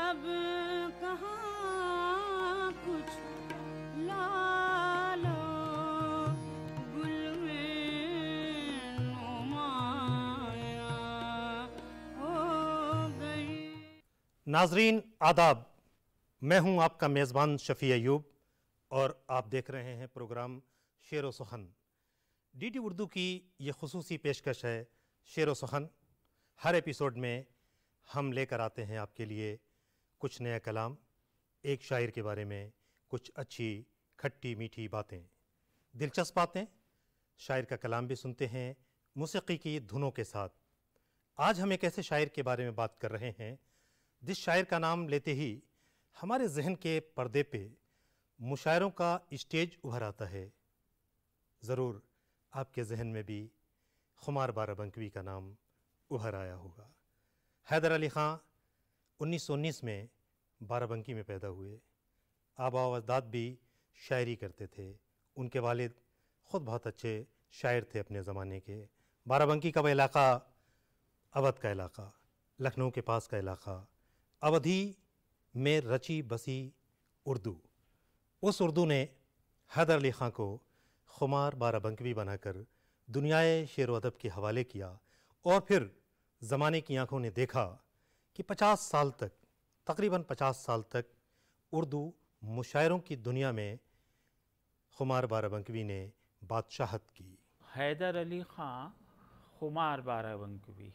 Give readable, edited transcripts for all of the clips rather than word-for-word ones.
अब कहाँ कुछ लालो गुल में नुमाया हो गई। नाजरीन आदाब, मैं हूं आपका मेज़बान शफ़ी अयूब और आप देख रहे हैं प्रोग्राम शेर व सुखन। डीडी उर्दू की ये खुसूसी पेशकश है शेर व सुखन। हर एपिसोड में हम लेकर आते हैं आपके लिए कुछ नया कलाम, एक शायर के बारे में कुछ अच्छी खट्टी मीठी बातें, दिलचस्प बातें। शायर का कलाम भी सुनते हैं मौसीकी की धुनों के साथ। आज हम एक ऐसे शायर के बारे में बात कर रहे हैं जिस शायर का नाम लेते ही हमारे जहन के पर्दे पे मुशायरों का स्टेज उभर आता है। ज़रूर आपके जहन में भी खुमार बाराबंकवी का नाम उभर आया होगा। हैदर अली ख़ां 1919 में बाराबंकी में पैदा हुए। आबा व अजदाद भी शायरी करते थे। उनके वालिद ख़ुद बहुत अच्छे शायर थे अपने ज़माने के। बाराबंकी का वह इलाक़ा अवध का इलाक़ा, लखनऊ के पास का इलाक़ा, अवधी में रची बसी उर्दू। उस उर्दू ने हैदर अली ख़ां को खुमार बाराबंकवी बनाकर दुनियाए शेर व अदब के हवाले किया और फिर ज़माने की आंखों ने देखा कि 50 साल तक, तकरीबन 50 साल तक उर्दू मुशायरों की दुनिया में खुमार बाराबंकवी ने बादशाहत की। हैदर अली ख़ां खुमार बाराबंकवी,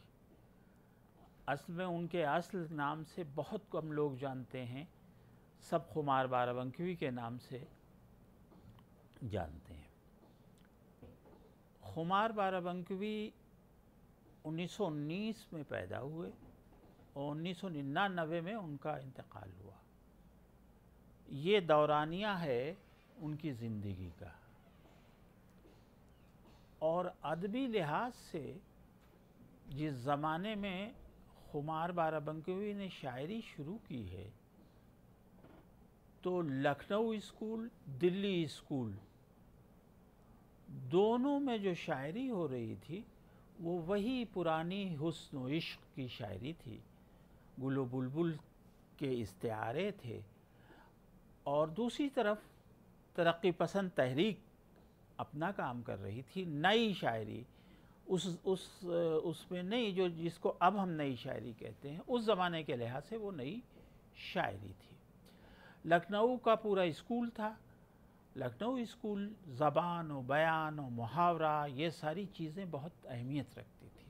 असल में उनके असल नाम से बहुत कम लोग जानते हैं। सब खुमार बाराबंकवी के नाम से जानते हैं। खुमार बाराबंकवी 1919 में पैदा हुए और 1999 में उनका इंतकाल हुआ। ये दौरानिया है उनकी ज़िंदगी का। और अदबी लिहाज से जिस ज़माने में खुमार बाराबंकवी ने शायरी शुरू की है, तो लखनऊ स्कूल, दिल्ली स्कूल, दोनों में जो शायरी हो रही थी वो वही पुरानी हुस्न व इश्क की शायरी थी। गुलो बुलबुल के इस्तिआरे थे। और दूसरी तरफ तरक्की पसंद तहरीक अपना काम कर रही थी। नई शायरी उसमें नहीं, जो जिसको अब हम नई शायरी कहते हैं, उस ज़माने के लिहाज से वो नई शायरी थी। लखनऊ का पूरा स्कूल था। लखनऊ स्कूल ज़बान और बयान और मुहावरा, ये सारी चीज़ें बहुत अहमियत रखती थी।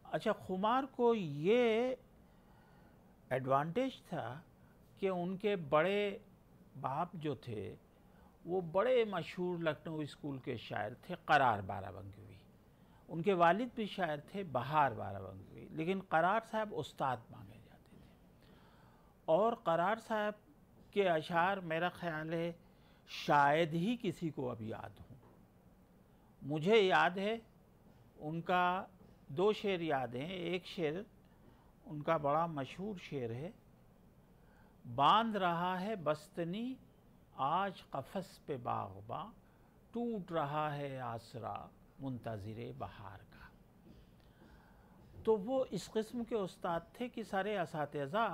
अच्छा, खुमार को ये एडवांटेज था कि उनके बड़े बाप जो थे वो बड़े मशहूर लखनऊ स्कूल के शायर थे, करार बाराबंकवी। उनके वालिद भी शायर थे, बहार बाराबंकवी। लेकिन करार साहब उस्ताद मांगे जाते थे। और करार साहब के अशार मेरा ख़्याल है शायद ही किसी को अब याद हो। मुझे याद है उनका 2 शेर याद हैं। एक शेर उनका बड़ा मशहूर शेर है, बांध रहा है बस्तनी आज कफस पे बाग़बां, टूट रहा है आसरा मुंतज़िरे बहार का। तो वो इस किस्म के उस्ताद थे कि सारे असातिज़ा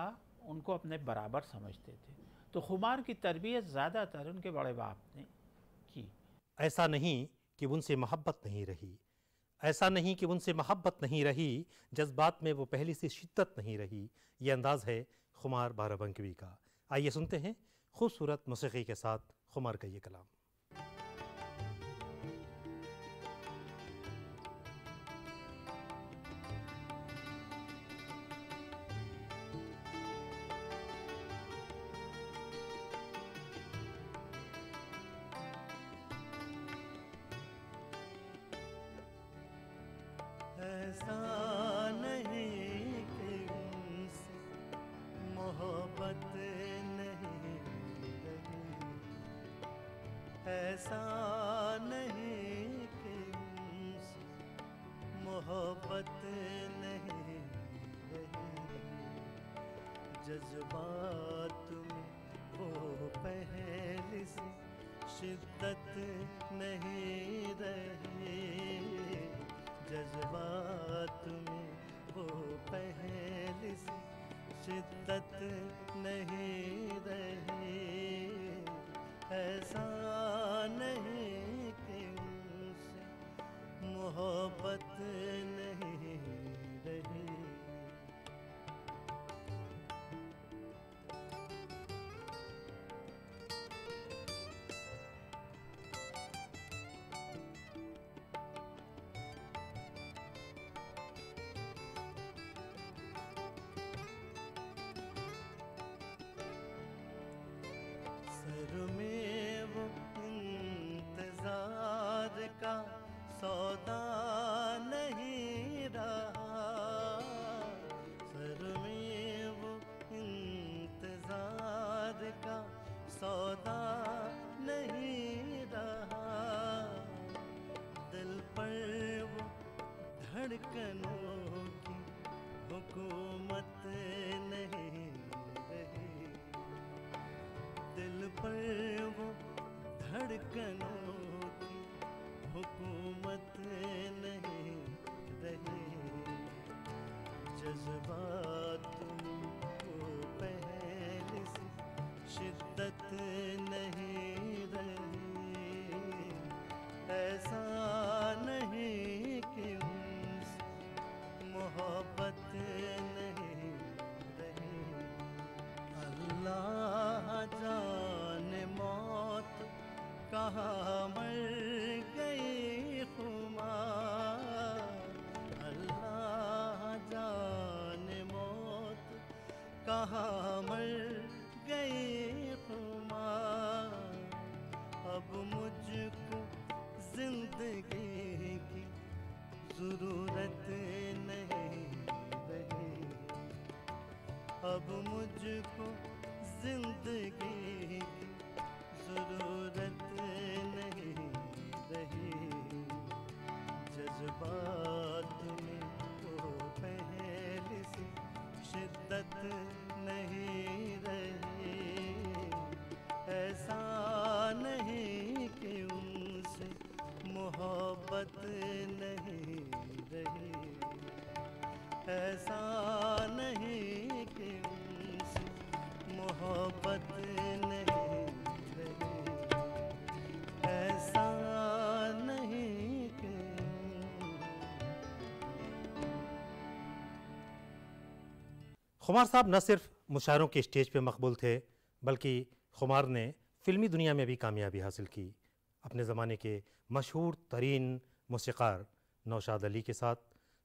उनको अपने बराबर समझते थे। तो खुमार की तरबियत ज़्यादातर उनके बड़े बाप ने की। ऐसा नहीं कि उनसे मोहब्बत नहीं रही, ऐसा नहीं कि उनसे मोहब्बत नहीं रही, जज्बात में वो पहली सी शिद्दत नहीं रही। ये अंदाज़ है खुमार बाराबंकवी का। आइए सुनते हैं खूबसूरत मौसीकी के साथ खुमार का ये कलाम। ऐसा नहीं कि उनसे मोहब्बत नहीं रही, ऐसा नहीं कि उनसे मोहब्बत नहीं रही। जज्बात में वो पहले से शिद्दत नहीं रही, जज्बात में वो पहले से शिद्दत नहीं रही, ऐसा नहीं कि उनसे मोहब्बत नहीं रही। सर में वो इंतजार का सौदा नहीं रहा, सर में वो इंतजार का सौदा नहीं रहा, दिल पर वो धड़कनों की हुकूमत नहीं रही, दिल पर वो धड़कनों की हुकूमत नहीं रही, जज्बात को पहले से शिद्दत नहीं रही, ऐसा नहीं कि उनसे मोहब्बत नहीं रही। अल्लाह जाने मौत कहाँ मर गई खुमार, अल्लाह जाने मौत कहाँ मर गई खुमार, अब मुझको जिंदगी की ज़रूरत नहीं रही, अब मुझको जिंदगी की ज़रूरत नहीं रही, जज्बात में वो पहले से शिद्दत नहीं रही, ऐसा नहीं कि उनसे मोहब्बत नहीं रही, ऐसा नहीं कि उनसे मोहब्बत नहीं रही, ऐसा नहीं कि खुमार साहब न सिर्फ मुशायरों के स्टेज पे मकबूल थे, बल्कि खुमार ने फ़िल्मी दुनिया में भी कामयाबी हासिल की। अपने ज़माने के मशहूर तरीन मौसीक़ार नौशाद अली के साथ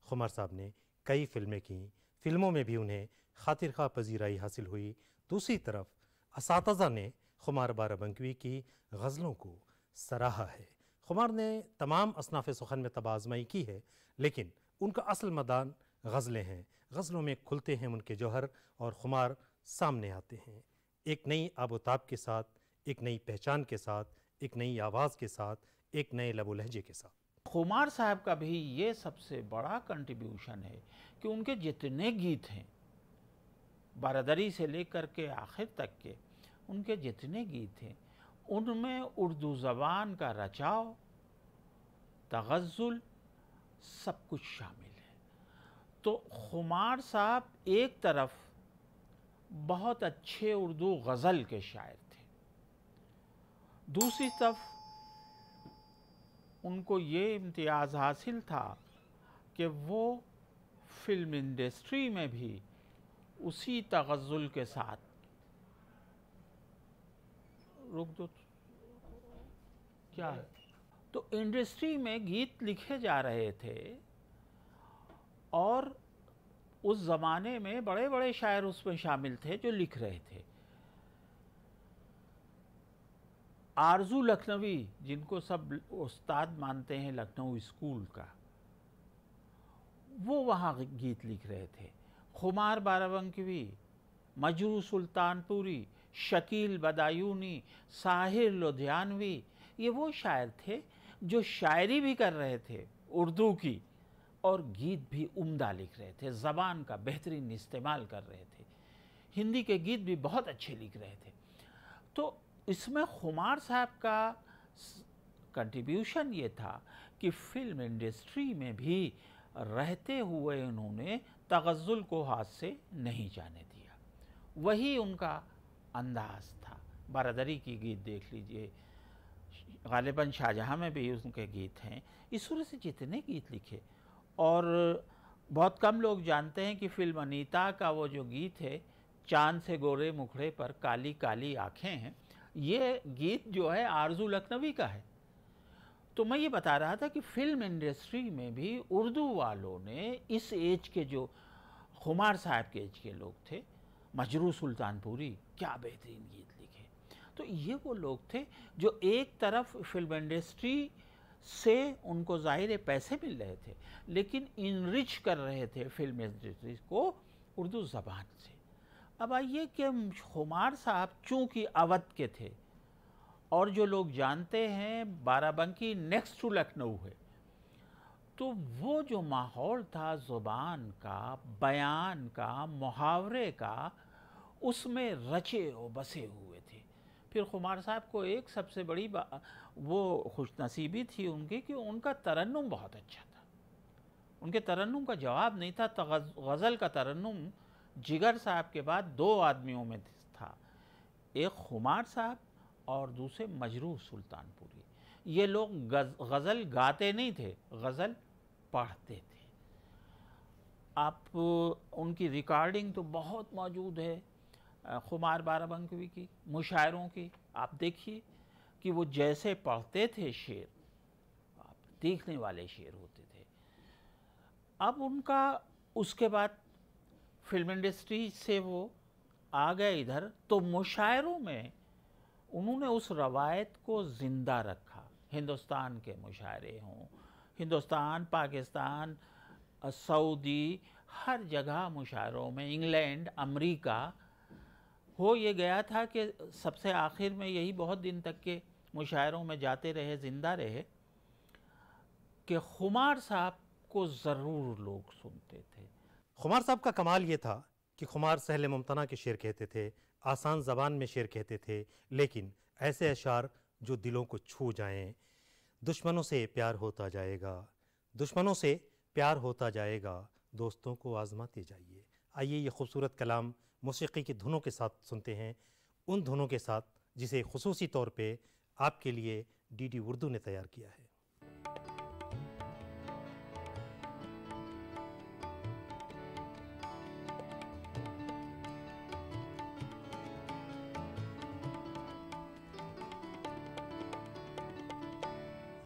खुमार साहब ने कई फ़िल्में की, फ़िल्मों में भी उन्हें खातिरख़्वाह पजीराई हासिल हुई। दूसरी तरफ असातिज़ा ने खुमार बाराबंकवी की गज़लों को सराहा है। खुमार ने तमाम असनाफ़ सुख़न में तब आज़माई की है, लेकिन उनका असल मैदान गज़लें हैं। गज़लों में खुलते हैं उनके जौहर और खुमार सामने आते हैं, एक नई आबोताब के साथ, एक नई पहचान के साथ, एक नई आवाज़ के साथ, एक नए लबो लहजे के साथ। खुमार साहब का भी ये सबसे बड़ा कंट्रीब्यूशन है कि उनके जितने गीत हैं, बारादरी से लेकर के आखिर तक के उनके जितने गीत हैं, उनमें उर्दू ज़बान का रचाव, तग़ज़्ज़ुल सब कुछ शामिल है। तो खुमार साहब एक तरफ बहुत अच्छे उर्दू गज़ल के शायर थे, दूसरी तरफ उनको ये इम्तियाज़ हासिल था कि वो फिल्म इंडस्ट्री में भी उसी तग़ज़्ज़ुल के साथ रुक दो क्या है, तो इंडस्ट्री में गीत लिखे जा रहे थे और उस ज़माने में बड़े बड़े शायर उसमें शामिल थे जो लिख रहे थे। आरज़ू लखनवी, जिनको सब उस्ताद मानते हैं लखनऊ स्कूल का, वो वहाँ गीत लिख रहे थे। खुमार बाराबंकवी, मजरू सुल्तानपुरी, शकील बदायूनी, साहिर लुधियानवी, ये वो शायर थे जो शायरी भी कर रहे थे उर्दू की और गीत भी उम्दा लिख रहे थे, ज़बान का बेहतरीन इस्तेमाल कर रहे थे, हिंदी के गीत भी बहुत अच्छे लिख रहे थे। तो इसमें खुमार साहब का कंट्रीब्यूशन ये था कि फिल्म इंडस्ट्री में भी रहते हुए उन्होंने तग़ज़्ज़ुल को हाथ से नहीं जाने दिया। वही उनका अंदाज था। बारादरी की गीत देख लीजिए, गालिबन शाहजहाँ में भी उनके गीत हैं। इस सूरत से जितने गीत लिखे, और बहुत कम लोग जानते हैं कि फिल्म अनीता का वो जो गीत है, चांद से गोरे मुखड़े पर काली काली आँखें हैं, ये गीत जो है आरजू लखनवी का है। तो मैं ये बता रहा था कि फिल्म इंडस्ट्री में भी उर्दू वालों ने इस एज के, जो खुमार साहब के एज के लोग थे, मजरू सुल्तानपुरी, क्या बेहतरीन गीत लिखे। तो ये वो लोग थे जो एक तरफ फिल्म इंडस्ट्री से उनको ज़ाहिर पैसे मिल रहे थे, लेकिन इनरिच कर रहे थे फिल्म इंडस्ट्री को उर्दू ज़बान से। अब आइए कि खुमार साहब चूँकि अवध के थे, और जो लोग जानते हैं बाराबंकी नेक्स्ट टू लखनऊ है, तो वो जो माहौल था ज़ुबान का, बयान का, मुहावरे का, उसमें रचे और बसे हुए थे। फिर खुमार साहब को एक सबसे बड़ी वो खुशनसीबी थी उनकी कि उनका तरन्नुम बहुत अच्छा था। उनके तरन्नुम का जवाब नहीं था। तो गज़ल का तरन्नुम जिगर साहब के बाद दो आदमियों में था, एक खुमार साहब और दूसरे मजरूह सुल्तानपुरी। ये लोग गज़ल गाते नहीं थे, गज़ल पढ़ते थे। आप उनकी रिकॉर्डिंग तो बहुत मौजूद है खुमार बाराबंकी की, मुशायरों की। आप देखिए कि वो जैसे पढ़ते थे शेर, आप देखने वाले शेर होते थे। अब उनका उसके बाद फिल्म इंडस्ट्री से वो आ गए इधर, तो मुशायरों में उन्होंने उस रवायत को ज़िंदा रखा। हिंदुस्तान के मुशायरे हों, हिंदुस्तान, पाकिस्तान, सऊदी, हर जगह मुशायरों में, इंग्लैंड, अमेरिका, हो ये गया था कि सबसे आखिर में यही बहुत दिन तक के मुशायरों में जाते रहे, ज़िंदा रहे, कि खुमार साहब को ज़रूर लोग सुनते थे। खुमार साहब का कमाल ये था कि खुमार सहले मुमतना के शेर कहते थे, आसान ज़बान में शेर कहते थे, लेकिन ऐसे अशार जो दिलों को छू जाएं। दुश्मनों से प्यार होता जाएगा, दुश्मनों से प्यार होता जाएगा, दोस्तों को आज़माते जाइए। आइए ये खूबसूरत कलाम मौसीकी की धुनों के साथ सुनते हैं, उन धुनों के साथ जिसे खुसूसी तौर पे आपके लिए डीडी उर्दू ने तैयार किया है।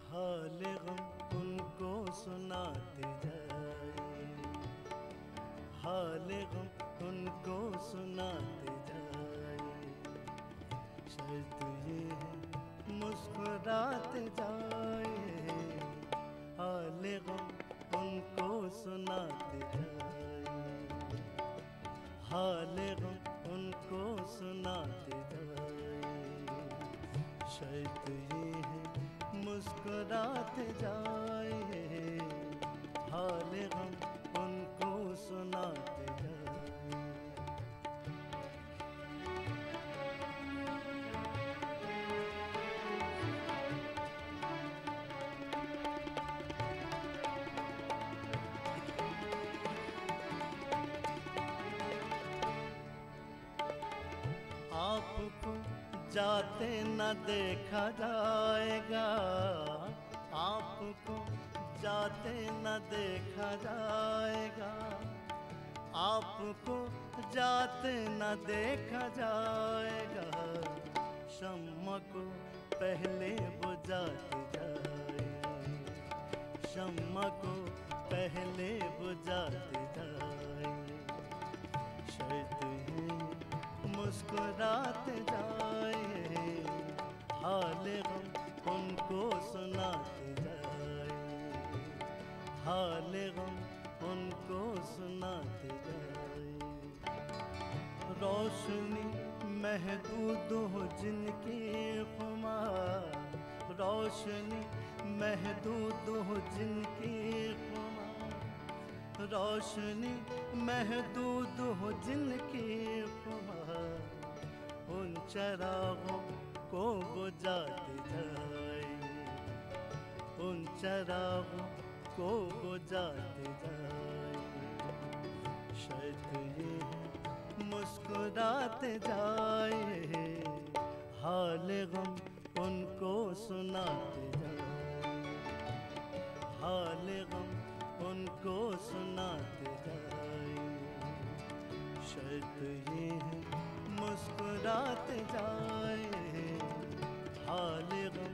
हाल गम उनको सुनाते जाए, हाल गम उनको सुनाते जाए, शर्त ये है मुस्कुराते जाए, हाल गम उनको सुनाते जाए, हाल गम उनको सुनाते जाए, शर्त ये है मुस्कुराते जाए, हाल गम उनको सुनाते जाए। आपको जाते न देखा जाएगा, आपको जाते न देखा जाएगा, आपको जाते न देखा जाएगा, शम्मा को पहले बुझाते जाए, शम्मा को पहले बुझाते जाए, शर्त है मुस्कुराते जाए, हाल गम उनको सुनाते जाए, हाल गम उनको सुनाते जाए। रोशनी महदूद हो जिनकी खुमार, रोशनी महदूद हो जिनकी खुमार, रोशनी महदूद हो जिनकी खुमार, उन चरागों को बुझाते जाए, उन चरागों को बुझाते जाए, शर्त ये है मुस्कुराते मुस्कुराते जाए, हाल गम उनको सुनाते जाए, हाल गम उनको सुनाते जाए। शर्त ये है मुस्कुराते जाए, हाल गम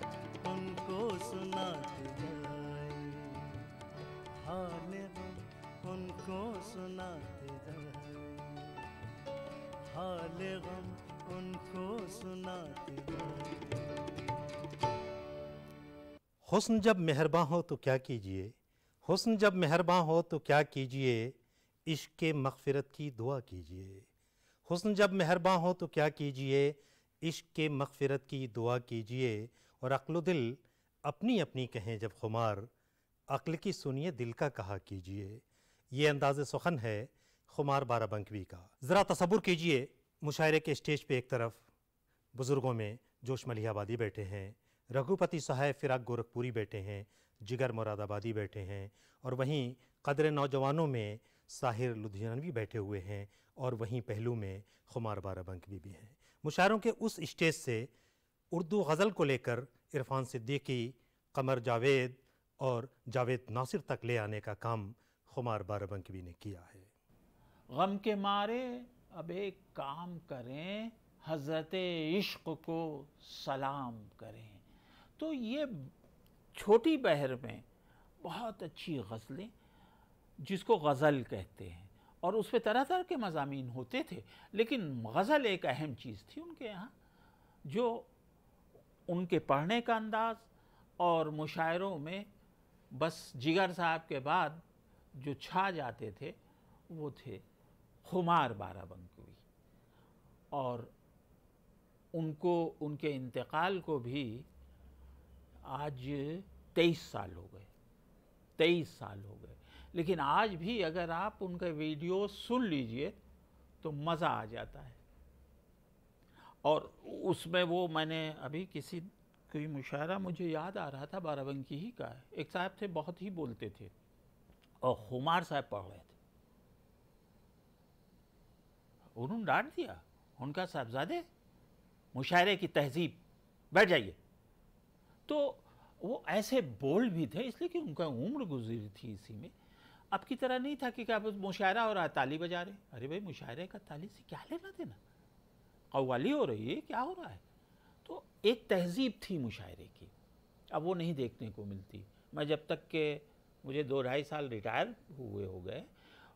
उनको सुनाते जाए, हाल गम उनको सुनाते जाए, हाल गम उनको सुनाते जाए। हुस्न जब मेहरबान हो तो क्या कीजिए, हुस्न जब मेहरबान हो तो क्या कीजिए, इश्क के मग़फ़िरत की दुआ कीजिए। हुस्न जब मेहरबान हो तो क्या कीजिए, इश्क के मग़फ़िरत की दुआ कीजिए। और अक्ल दिल अपनी अपनी कहें जब खुमार, अक्ल की सुनिए दिल का कहा कीजिए। ये अंदाज़ सुखन है खुमार बाराबंकवी का। ज़रा तसव्वुर कीजिए, मुशायरे के स्टेज पे एक तरफ बुज़ुर्गों में जोश मलिहाबादी बैठे हैं, रघुपति साहब फ़िराक गोरखपुरी बैठे हैं, जिगर मुरादाबादी बैठे हैं, और वहीं कदर नौजवानों में साहिर लुधियानवी बैठे हुए हैं, और वहीं पहलू में खुमार बाराबंकवी भी हैं। मुशायरों के उस स्टेज से उर्दू गज़ल को लेकर इरफान सिद्दीकी, कमर जावेद और जावेद नासिर तक ले आने का काम खुमार बाराबंकवी ने किया है। गम के मारे अब एक काम करें, हज़रत इश्क़ को सलाम करें। तो ये छोटी बहर में बहुत अच्छी गज़लें, जिसको गज़ल कहते हैं, और उस पर तरह तरह के मज़ामीन होते थे, लेकिन गज़ल एक अहम चीज़ थी उनके यहाँ, जो उनके पढ़ने का अंदाज़ और मुशायरों में बस जिगर साहब के बाद जो छा जाते थे वो थे खुमार बाराबंकवी। और उनको, उनके इंतकाल को भी आज 23 साल हो गए, 23 साल हो गए, लेकिन आज भी अगर आप उनका वीडियो सुन लीजिए तो मज़ा आ जाता है। और उसमें वो, मैंने अभी किसी कोई मुशायरा मुझे याद आ रहा था, बाराबंकी ही का है, एक साहब थे बहुत ही बोलते थे और खुमार साहब पढ़ रहे थे, उन्होंने डांट दिया, उनका साहबजादे मुशायरे की तहजीब, बैठ जाइए। तो वो ऐसे बोल भी थे इसलिए कि उनका उम्र गुजरी थी इसी में। अब की तरह नहीं था कि क्या बस मुशायरा हो रहा है ताली बजा रहे, अरे भाई मुशायरे का ताली से क्या लेना देना, कव्वाली हो रही है, क्या हो रहा है। तो एक तहजीब थी मुशायरे की, अब वो नहीं देखने को मिलती। मैं जब तक के मुझे 2-2.5 साल रिटायर हुए हो गए,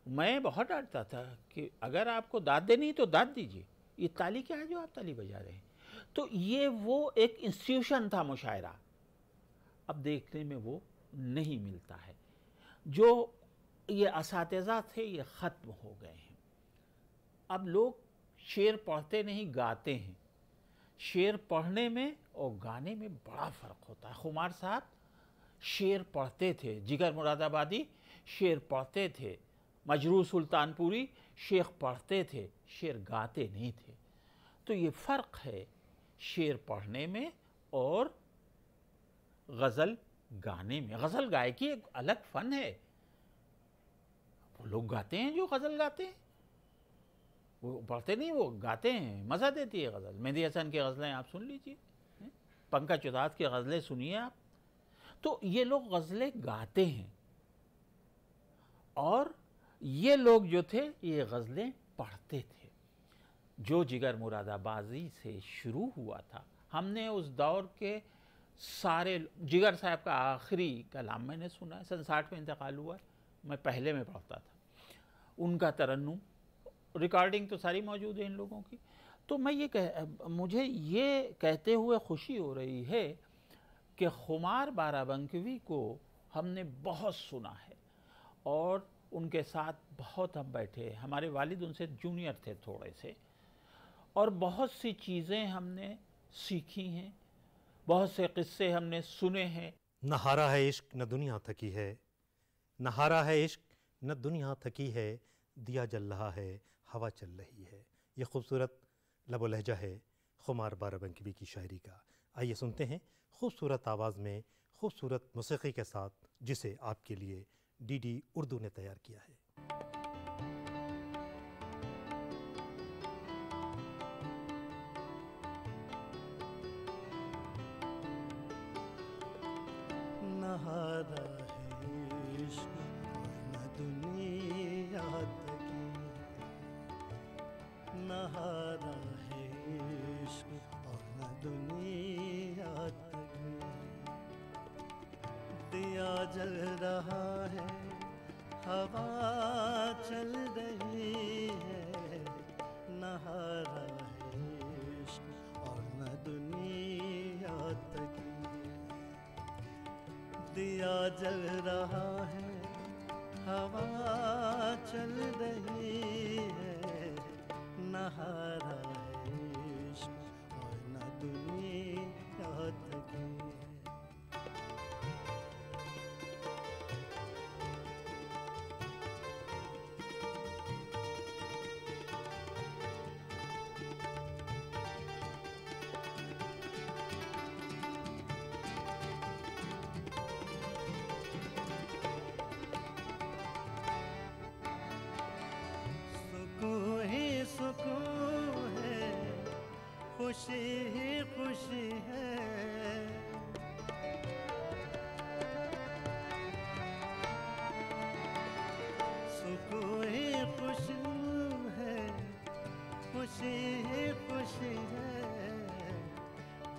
मैं बहुत डांटता था कि अगर आपको दाद देनी तो दाद दीजिए, ये ताली क्या है जो आप ताली बजा रहे हैं। तो ये वो एक इंस्टीट्यूशन था मुशायरा, अब देखने में वो नहीं मिलता है। जो ये असातिज़ा थे ये ख़त्म हो गए हैं। अब लोग शेर पढ़ते नहीं, गाते हैं। शेर पढ़ने में और गाने में बड़ा फ़र्क होता है। खुमार साहब शेर पढ़ते थे, जिगर मुरादाबादी शेर पढ़ते थे, मजरूह सुल्तानपुरी शेर पढ़ते थे, शेर गाते नहीं थे। तो ये फ़र्क है शेर पढ़ने में और गज़ल गाने में। गज़ल गायकी एक अलग फ़न है, वो लोग गाते हैं जो गज़ल गाते हैं, वो पढ़ते नहीं, वो गाते हैं, मज़ा देती है गज़ल। मेहदी हसन की गज़लें आप सुन लीजिए, पंकज उधास की गज़लें सुनिए आप। तो ये लोग गज़लें गाते हैं और ये लोग जो थे ये गज़लें पढ़ते थे। जो जिगर मुरादाबादी से शुरू हुआ था, हमने उस दौर के सारे, जिगर साहब का आखिरी कलाम मैंने सुना है, सन 60 में इंतकाल हुआ है, मैं पहले में पढ़ता था। उनका तरन्नुम, रिकॉर्डिंग तो सारी मौजूद है इन लोगों की। तो मैं मुझे ये कहते हुए खुशी हो रही है कि खुमार बाराबंकवी को हमने बहुत सुना है और उनके साथ बहुत हम बैठे। हमारे वालिद उनसे जूनियर थे थोड़े से, और बहुत सी चीज़ें हमने सीखी हैं, बहुत से किस्से हमने सुने हैं। न हारा है इश्क न दुनिया थकी है, न हारा है इश्क न दुनिया थकी है, दिया जल रहा है हवा चल रही है। ये खूबसूरत लब व लहजा है खुमार बाराबंकवी की शायरी का। आइए सुनते हैं खूबसूरत आवाज़ में, खूबसूरत मौसीक़ी के साथ, जिसे आपके लिए डीडी उर्दू ने तैयार किया है। नहारा है इश्क और न दुनिया तकी है। नहारा है इश्क और न दुनिया तकी है। दिया जल रहा है, हवा चल रही है। नहारा है इश्क और न दुनिया तकी है। दिया जल रहा है, हवा चल रही है। नहारा है इश्क और न दुनिया तकी है। सुकून है, खुशी ही खुशी है। सुकून ही खुशी है, खुशी ही खुशी है।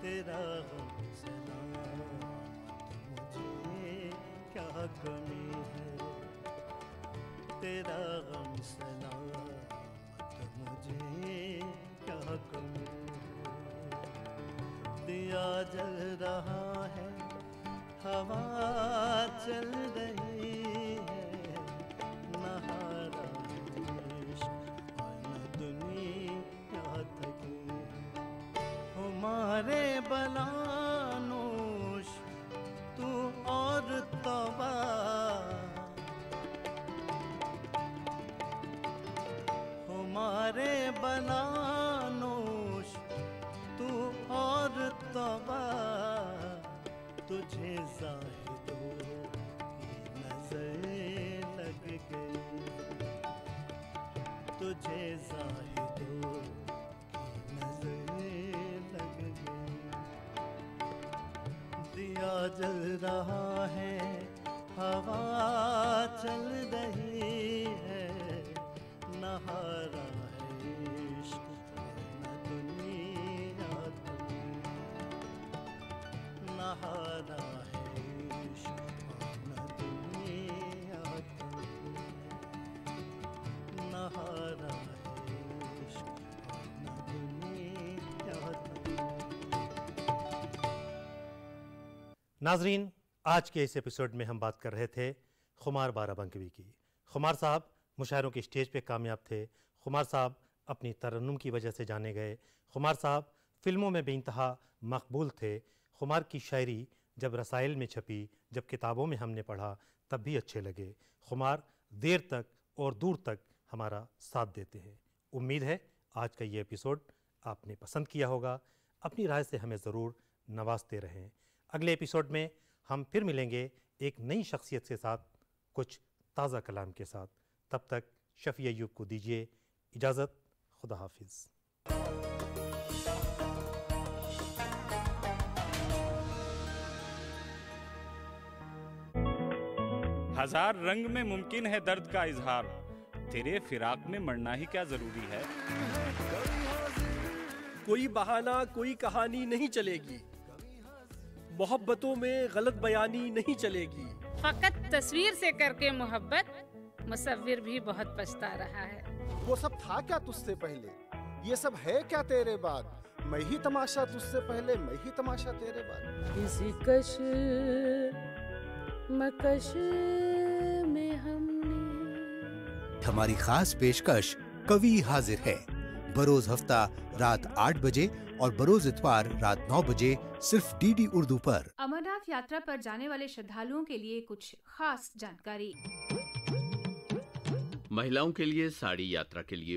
तेरा गम सलामत मुझे क्या कमी है। तेरा गम सलामत मुझे क्या कमी है। दिया जल रहा है, हवा चल रही है। नहारा है इश्क और न दुनिया तकी है। हमारे बलानोश तू और तौबा। हमारे बनानोश तू और तौबा। तुझे ज़ाहिदों की नज़र लग गई। तुझे ज़ाहिदों की नज़र लग गई। दिया जल रहा है, हवा चल रही है। नहारा है इश्क और न दुनिया तकी है। नहारा है इश्क और न दुनिया तकी है। नहारा है इश्क और न दुनिया तकी है। नाजरीन, आज के इस एपिसोड में हम बात कर रहे थे खुमार बाराबंकवी की। खुमार साहब मुशायरों की स्टेज पे कामयाब थे। खुमार साहब अपनी तरन्नुम की वजह से जाने गए। खुमार साहब फ़िल्मों में बेइंतहा मकबूल थे। खुमार की शायरी जब रसाइल में छपी, जब किताबों में हमने पढ़ा, तब भी अच्छे लगे। खुमार देर तक और दूर तक हमारा साथ देते हैं। उम्मीद है आज का ये एपिसोड आपने पसंद किया होगा। अपनी राय से हमें ज़रूर नवाजते रहें। अगले एपिसोड में हम फिर मिलेंगे एक नई शख्सियत के साथ, कुछ ताज़ा कलाम के साथ। तब तक शफ़ी अय्यूब को दीजिए इजाज़त। खुदा हाफिज़। हजार रंग में मुमकिन है दर्द का इजहार। तेरे फिराक में मरना ही क्या जरूरी है। कोई बहाना कोई कहानी नहीं चलेगी। मोहब्बतों में गलत बयानी नहीं चलेगी। फकत तस्वीर से करके मोहब्बत मुसव्विर भी बहुत पछता रहा है। वो सब था क्या तुझसे पहले, ये सब है क्या तेरे बाद। मैं ही तमाशा तुझसे पहले, मैं ही तमाशा तेरे बाद। किसी कश मकश में हमने। हमारी खास पेशकश कवि हाजिर है बरोज हफ्ता रात 8 बजे और बरोज इतवार रात 9 बजे सिर्फ डीडी उर्दू पर। अमरनाथ यात्रा पर जाने वाले श्रद्धालुओं के लिए कुछ खास जानकारी। महिलाओं के लिए साड़ी यात्रा के लिए